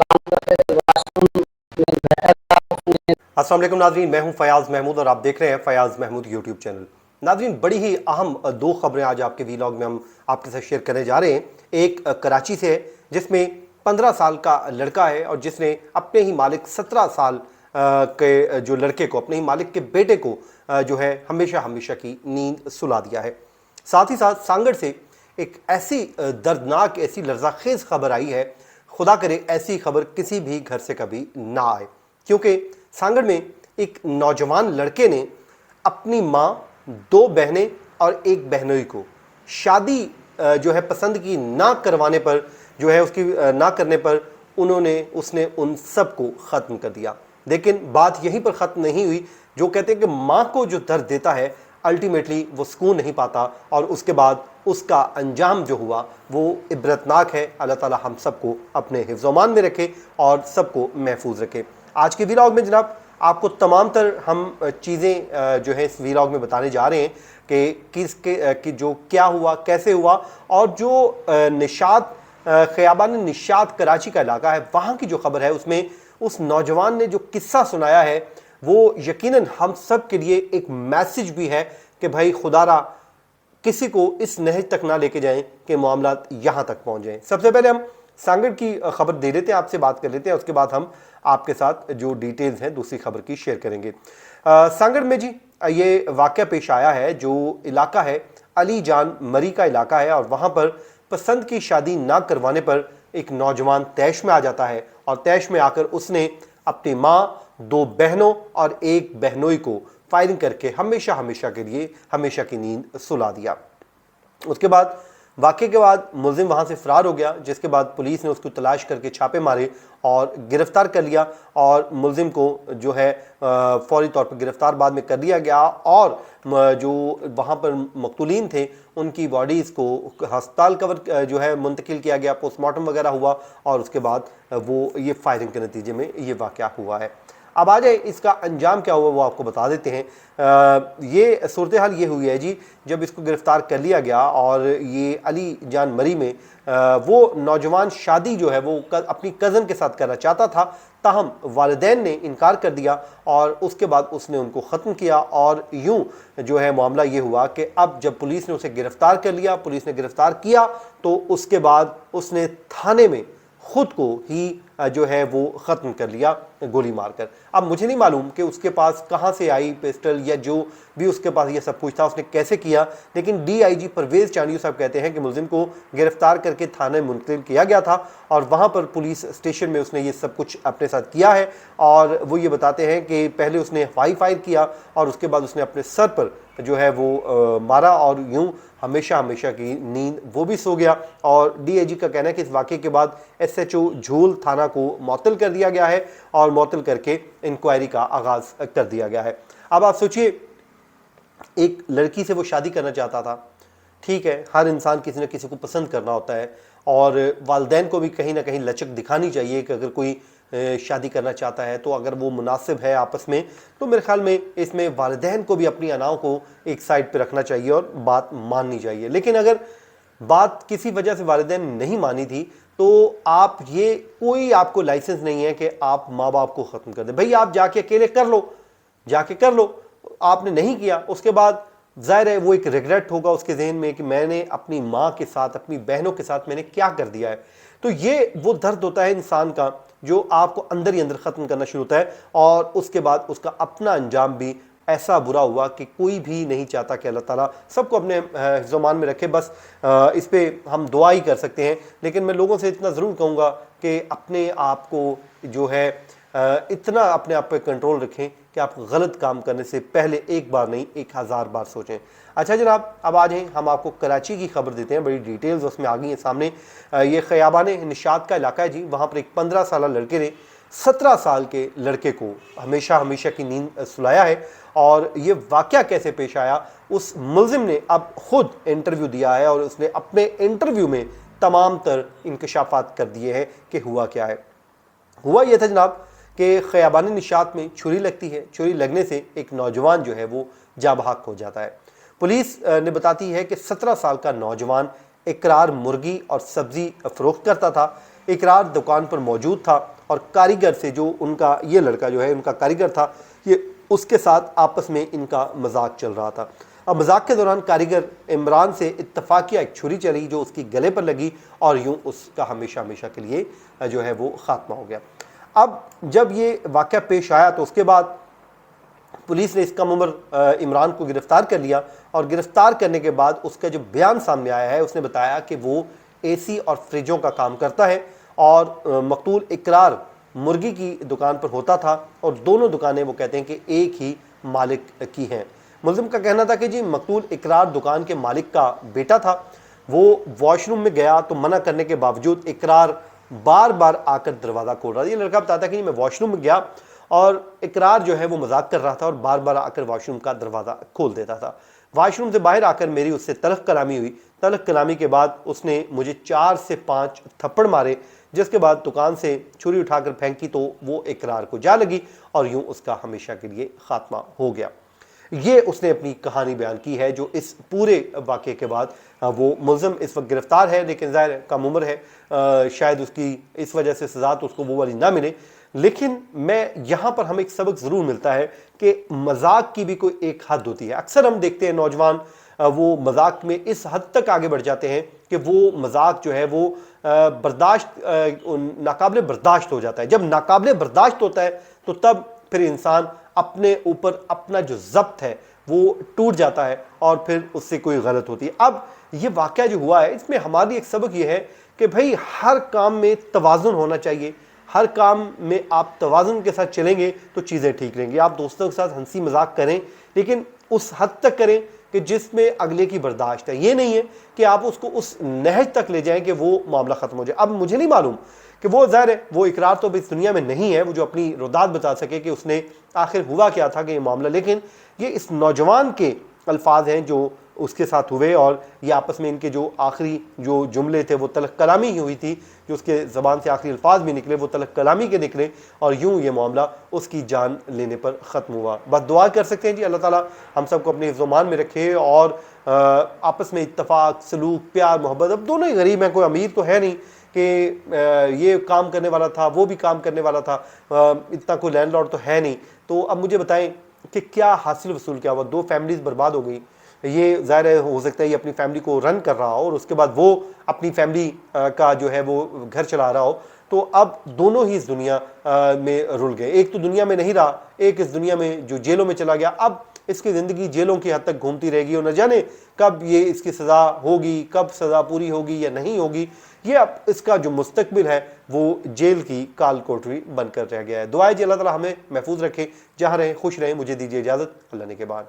अस्सलाम वालेकुम नाज़रीन, मैं हूं फयाज़ महमूद और आप देख रहे हैं फयाज़ महमूद यूट्यूब चैनल। नाज़रीन, बड़ी ही अहम दो खबरें आज आपके वीलॉग में हम आपके साथ शेयर करने जा रहे हैं। एक कराची से है जिसमें 15 साल का लड़का है और जिसने अपने ही मालिक 17 साल के जो लड़के को, अपने ही मालिक के बेटे को जो है हमेशा हमेशा की नींद सुला दिया है। साथ ही साथ सांगड़ से एक ऐसी दर्दनाक, ऐसी लर्ज़ाखेज़ खबर आई है, खुदा करे ऐसी खबर किसी भी घर से कभी ना आए, क्योंकि सांगड़ में एक नौजवान लड़के ने अपनी माँ, दो बहनें और एक बहनोई को शादी जो है पसंद की ना करवाने पर, जो है उसकी ना करने पर उसने उन सब को ख़त्म कर दिया। लेकिन बात यहीं पर ख़त्म नहीं हुई। जो कहते हैं कि माँ को जो दर्द देता है अल्टीमेटली वो सुकून नहीं पाता, और उसके बाद उसका अंजाम जो हुआ वो इबरतनाक है। अल्लाह ताला हम सबको अपने हिफ्ज़-ओ-मान में रखे और सबको महफूज रखे। आज के वीलॉग में जनाब आपको तमाम तर हम चीज़ें जो है इस वीलॉग में बताने जा रहे हैं कि जो क्या हुआ, कैसे हुआ, और जो निशात ख़ियाबान निशात कराची का इलाका है, वहाँ की जो खबर है उसमें उस नौजवान ने जो किस्सा सुनाया है वो यकीनन हम सब के लिए एक मैसेज भी है कि भाई खुदारा किसी को इस नहज तक ना लेके जाएं कि मामलात यहाँ तक पहुँच जाएं। सबसे पहले हम सांगड़ की खबर दे लेते हैं, आपसे बात कर लेते हैं, उसके बाद हम आपके साथ जो डिटेल्स हैं दूसरी खबर की शेयर करेंगे। सांगड़ में जी ये वाक़या पेश आया है, जो इलाका है अली जान मरी का इलाका है, और वहाँ पर पसंद की शादी ना करवाने पर एक नौजवान तैश में आ जाता है, और तैश में आकर उसने अपनी माँ, दो बहनों और एक बहनोई को फायरिंग करके हमेशा हमेशा के लिए हमेशा की नींद सुला दिया। उसके बाद वाक़े के बाद मुलजिम वहाँ से फ़रार हो गया, जिसके बाद पुलिस ने उसको तलाश करके छापे मारे और गिरफ़्तार कर लिया, और मुलजिम को जो है फ़ौरी तौर पर गिरफ़्तार बाद में कर लिया गया, और जो वहाँ पर मक़तूलीन थे उनकी बॉडीज़ को हस्पताल कवर जो है मुंतकिल किया गया, पोस्टमार्टम वगैरह हुआ, और उसके बाद वो ये फायरिंग के नतीजे में ये वाक़या हुआ है। अब आ जाए इसका अंजाम क्या हुआ वो आपको बता देते हैं। ये सूरत हाल ये हुई है जी, जब इसको गिरफ़्तार कर लिया गया और ये अली जान मरी में वो नौजवान शादी जो है वो अपनी कज़न के साथ करना चाहता था, ताहम वालिदैन ने इनकार कर दिया, और उसके बाद उसने उनको ख़त्म किया। और यूँ जो है मामला ये हुआ कि अब जब पुलिस ने उसे गिरफ़्तार कर लिया, पुलिस ने गिरफ़्तार किया, तो उसके बाद उसने थाने में ख़ुद को ही जो है वो ख़त्म कर लिया गोली मारकर। अब मुझे नहीं मालूम कि उसके पास कहाँ से आई पिस्टल, या जो भी उसके पास ये सब कुछ था उसने कैसे किया, लेकिन DIG परवेज़ चांडियो साहब कहते हैं कि मुलजिम को गिरफ़्तार करके थाने मुंतकिल किया गया था, और वहाँ पर पुलिस स्टेशन में उसने ये सब कुछ अपने साथ किया है। और वो ये बताते हैं कि पहले उसने हवाई फायर किया और उसके बाद उसने अपने सर पर जो है वो मारा, और यूँ हमेशा हमेशा की नींद वो भी सो गया। और DIG का कहना है कि इस वाक़े के बाद SHO झूल थाना को मुअत्तल कर दिया गया है, और मुअत्तल करके इंक्वायरी का आगाज़ कर दिया गया है। अब आप सोचिए, एक लड़की से वो शादी करना चाहता था, ठीक है, हर इंसान किसी न किसी को पसंद करना होता है, और वालिदैन को भी कहीं ना कहीं लचक दिखानी चाहिए कि अगर कोई शादी करना चाहता है तो अगर वो मुनासिब है आपस में, तो मेरे ख्याल में इसमें वालिदैन को भी अपनी अनाओं को एक साइड पे रखना चाहिए और बात माननी चाहिए। लेकिन अगर बात किसी वजह से वालिदैन नहीं मानी थी, तो आप ये कोई आपको लाइसेंस नहीं है कि आप माँ बाप को ख़त्म कर दें। भाई आप जाके अकेले कर लो, जाके कर लो। आपने नहीं किया, उसके बाद ज़ाहिर है वो एक रिग्रेट होगा उसके जहन में कि मैंने अपनी माँ के साथ, अपनी बहनों के साथ मैंने क्या कर दिया है। तो ये वो दर्द होता है इंसान का जो आपको अंदर ही अंदर ख़त्म करना शुरू होता है, और उसके बाद उसका अपना अंजाम भी ऐसा बुरा हुआ कि कोई भी नहीं चाहता कि अल्लाह ताला सबको अपने हिफ्ज़-ओ-मान में रखे। बस इस पे हम दुआ ही कर सकते हैं। लेकिन मैं लोगों से इतना ज़रूर कहूँगा कि अपने आप को जो है इतना अपने आप पे कंट्रोल रखें कि आप गलत काम करने से पहले एक बार नहीं 1000 बार सोचें। अच्छा जनाब, अब आ जाएँ, हम आपको कराची की खबर देते हैं, बड़ी डिटेल्स उसमें आ गई हैं सामने। ये ख़ियाबान निशात का इलाका है जी, वहाँ पर एक 15 साल लड़के ने 17 साल के लड़के को हमेशा हमेशा की नींद सुलाया है। और ये वाक़या कैसे पेश आया, उस मुलजिम ने अब ख़ुद इंटरव्यू दिया है, और उसने अपने इंटरव्यू में तमाम तर इंकशाफात कर दिए हैं कि हुआ क्या है। हुआ ये था जनाब कि ख़ियाबान निशात में छुरी लगती है, छुरी लगने से एक नौजवान जो है वो जाँ बहक हो जाता है। पुलिस ने बताती है कि 17 साल का नौजवान इकरार मुर्गी और सब्ज़ी फ़रोख्त करता था। इकरार दुकान पर मौजूद था और कारीगर से, जो उनका ये लड़का जो है उनका कारीगर था, ये उसके साथ आपस में इनका मजाक चल रहा था। अब मजाक के दौरान कारीगर इमरान से इत्तफाकिया एक छुरी चली जो उसकी गले पर लगी और यूं उसका हमेशा हमेशा के लिए जो है वो खात्मा हो गया। अब जब ये वाक़या पेश आया तो उसके बाद पुलिस ने इस कम उम्र इमरान को गिरफ्तार कर लिया और गिरफ्तार करने के बाद उसका जो बयान सामने आया है, उसने बताया कि वो एसी और फ्रिजों का काम करता है और मकतूल इकरार मुर्गी की दुकान पर होता था और दोनों दुकानें वो कहते हैं कि एक ही मालिक की हैं। मुल्ज़िम का कहना था कि जी मकतूल इकरार दुकान के मालिक का बेटा था। वो वॉशरूम में गया तो मना करने के बावजूद इकरार बार बार आकर दरवाज़ा खोल रहा था। ये लड़का बताता है कि मैं वॉशरूम में गया और इकरार जो है वो मजाक कर रहा था और बार बार आकर वॉशरूम का दरवाज़ा खोल देता था। वॉशरूम से बाहर आकर मेरी उससे तलख कलामी हुई। तलख कलामी के बाद उसने मुझे 4 से 5 थप्पड़ मारे, जिसके बाद दुकान से छुरी उठाकर फेंकी तो वो इकरार को जा लगी और यूं उसका हमेशा के लिए खात्मा हो गया। ये उसने अपनी कहानी बयान की है, जो इस पूरे वाक़े के बाद वो मुल्ज़िम इस वक्त गिरफ्तार है, लेकिन ज़ाहिर कम उम्र है, शायद उसकी इस वजह से सज़ा तो उसको वो वाली ना मिले। लेकिन मैं यहाँ पर हमें एक सबक ज़रूर मिलता है कि मजाक की भी कोई एक हद होती है। अक्सर हम देखते हैं नौजवान वो मजाक में इस हद तक आगे बढ़ जाते हैं कि वो मजाक जो है वो नाकाबिले बर्दाश्त हो जाता है। जब नाकाबिले बर्दाश्त होता है तो तब फिर इंसान अपने ऊपर अपना जो ज़ब्त है वो टूट जाता है और फिर उससे कोई गलत होती है। अब ये वाक़या जो हुआ है, इसमें हमारी एक सबक ये है कि भाई हर काम में तवाज़ुन होना चाहिए। हर काम में आप तवाज़ुन के साथ चलेंगे तो चीज़ें ठीक रहेंगी। आप दोस्तों के साथ हंसी मजाक करें, लेकिन उस हद तक करें कि जिसमें अगले की बर्दाश्त है। ये नहीं है कि आप उसको उस नहज तक ले जाएं कि वो मामला ख़त्म हो जाए। अब मुझे नहीं मालूम कि वो ज़ाहिर है वो इकरार तो इस दुनिया में नहीं है वो जो अपनी रुदात बता सके कि उसने आखिर हुआ क्या था कि ये मामला, लेकिन ये इस नौजवान के अल्फाज हैं जो उसके साथ हुए और ये आपस में इनके जो आखिरी जो जुमले थे वो तलख कलामी ही हुई थी। जो उसके ज़बान से आखिरी अल्फाज भी निकले वो तलख कलामी के निकले और यूं ये मामला उसकी जान लेने पर ख़त्म हुआ। बस दुआ कर सकते हैं जी अल्लाह ताला हम सबको अपने हिफ्ज़-ओ-मान में रखे और आपस में इत्तफाक, सलूक, प्यार, मोहब्बत। अब दोनों ही गरीब हैं, कोई अमीर तो है नहीं कि ये काम करने वाला था वो भी काम करने वाला था, इतना कोई लैंडलॉर्ड तो है नहीं। तो अब मुझे बताएं कि क्या हासिल वसूल क्या हुआ? 2 फैमिलीज़ बर्बाद हो गई। ये ज़ाहिर हो सकता है ये अपनी फैमिली को रन कर रहा हो और उसके बाद वो अपनी फैमिली का जो है वो घर चला रहा हो। तो अब दोनों ही इस दुनिया में रुल गए। एक तो दुनिया में नहीं रहा, एक इस दुनिया में जो जेलों में चला गया। अब इसकी ज़िंदगी जेलों की हद तक घूमती रहेगी और न जाने कब ये इसकी सज़ा होगी, कब सज़ा पूरी होगी या नहीं होगी। ये अब इसका जो मुस्तकबिल है वो जेल की काल कोठरी बनकर रह गया है। दुआएं जी अल्लाह ताला हमें महफूज रखे, जहाँ रहें खुश रहें। मुझे दीजिए इजाज़त, अल्लाह ने के बाद।